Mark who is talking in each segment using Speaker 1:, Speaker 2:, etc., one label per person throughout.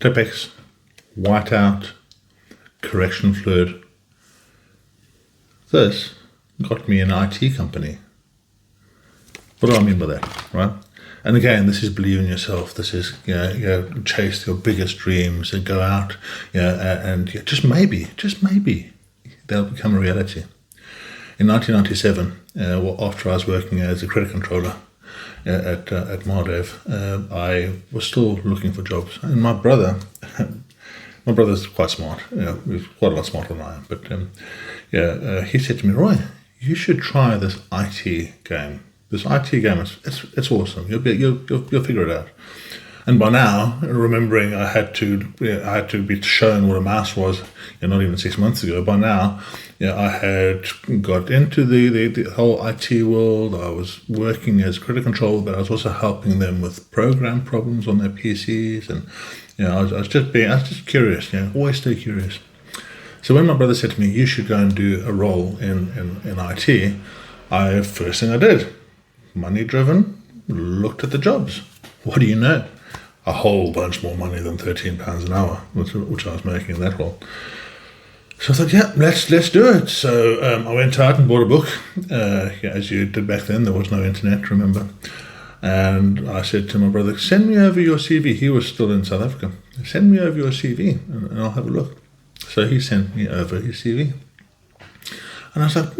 Speaker 1: Tippex, whiteout, correction fluid. This got me an IT company. What do I mean by that, right? And again, this is believe in yourself. This is, chase your biggest dreams and go out, and just maybe, they'll become a reality. In 1997, after I was working as a credit controller at Mardev, I was still looking for jobs. And my brother's quite smart. He's quite a lot smarter than I am. But he said to me, "Roy, you should try this IT game. This IT game, it's awesome. You'll figure it out." And by now, remembering I had to be shown what a mouse was, not even 6 months ago. By now, I had got into the whole IT world. I was working as credit control, but I was also helping them with program problems on their PCs, and I was just curious. Always stay curious. So when my brother said to me, "You should go and do a role in IT," first thing I did, money driven, looked at the jobs. What do you know? A whole bunch more money than £13 an hour, which I was making in that role. So I thought, let's do it. So I went out and bought a book. As you did back then, there was no internet, remember? And I said to my brother, "Send me over your CV." He was still in South Africa. "Send me over your CV and I'll have a look." So he sent me over his CV. And I was like,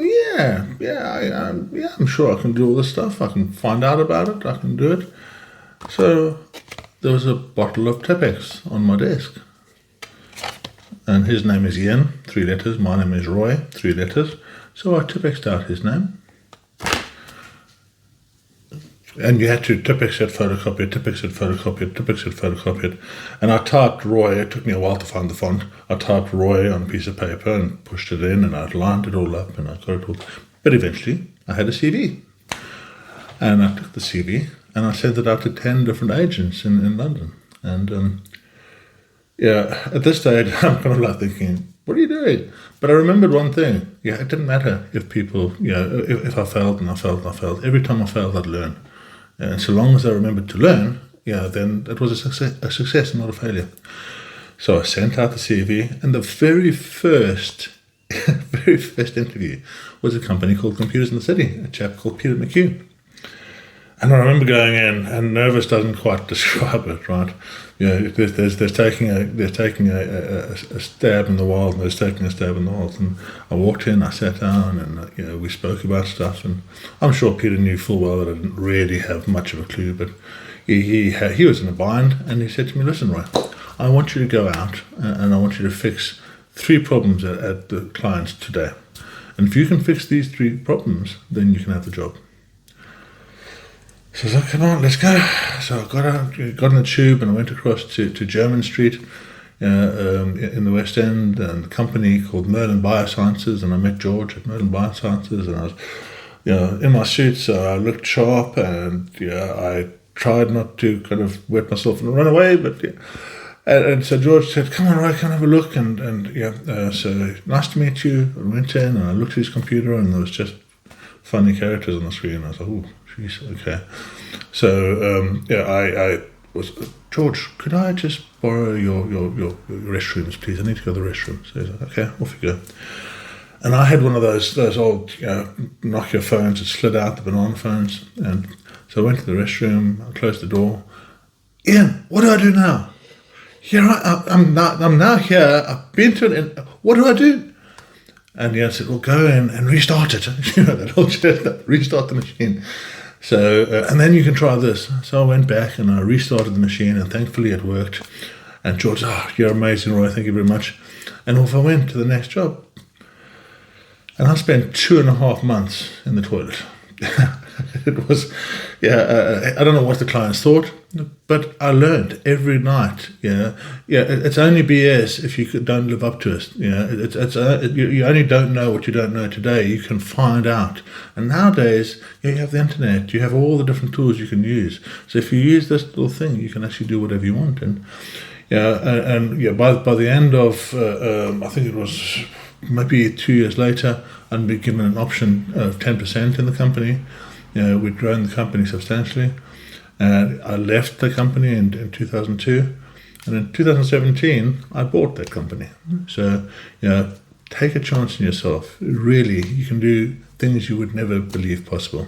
Speaker 1: I'm sure I can do all this stuff. I can find out about it. I can do it. So there was a bottle of Tippex on my desk. And his name is Ian, 3 letters. My name is Roy, 3 letters. So I Tippexed out his name. And you had to Tippex it, photocopy it, Tippex it, photocopy it, Tippex it, photocopy it. And I typed Roy. It took me a while to find the font. I typed Roy on a piece of paper and pushed it in, and I lined it all up, and I got it all. But eventually, I had a CV. And I took the CV, and I sent it out to 10 different agents in London. And at this stage, I'm kind of like thinking, what are you doing? But I remembered one thing. It didn't matter if people, if I failed and I failed and I failed. Every time I failed, I'd learn. And so long as I remembered to learn, then it was a success and not a failure. So I sent out the CV, and the very first interview was a company called Computers in the City, a chap called Peter McHugh. And I remember going in, and nervous doesn't quite describe it, right? There's taking a stab in the world, and there's taking a stab in the world. And I walked in, I sat down, and we spoke about stuff. And I'm sure Peter knew full well that I didn't really have much of a clue, but he was in a bind, and he said to me, "Listen, Roy, I want you to go out, and I want you to fix 3 problems at the clients today. And if you can fix these 3 problems, then you can have the job." So I was like, "Come on, let's go." So I got in the tube, and I went across to Jermyn Street in the West End, and a company called Merlin Biosciences, and I met George at Merlin Biosciences, and I was in my suit, so I looked sharp, and I tried not to kind of wet myself and run away, but and so George said, "Come on, Roy, come have a look," so nice to meet you. I went in, and I looked at his computer, and there was just funny characters on the screen. I was like, "Oh, geez, okay." So I was, "George, could I just borrow your restrooms, please? I need to go to the restroom." So he's like, "Okay, off you go." And I had one of those old Nokia phones that slid out, the banana phones, and so I went to the restroom. I closed the door. "Ian, what do I do now? I'm now here. I've been to it. What do I do?" And Ian said, "Well, go in and restart it." That old shit, restart the machine. So, and then you can try this. So I went back and I restarted the machine, and thankfully it worked. And George, "You're amazing, Roy, thank you very much." And off I went to the next job. And I spent 2.5 months in the toilet. It was, I don't know what the clients thought, but I learned every night. It's only BS if you don't live up to it. You only don't know what you don't know today. You can find out. And nowadays, you have the internet. You have all the different tools you can use. So if you use this little thing, you can actually do whatever you want. And by the end of, I think it was maybe 2 years later, I'd been given an option of 10% in the company. We'd grown the company substantially. And I left the company in 2002, And in 2017, I bought that company. So, take a chance in yourself. Really, you can do things you would never believe possible.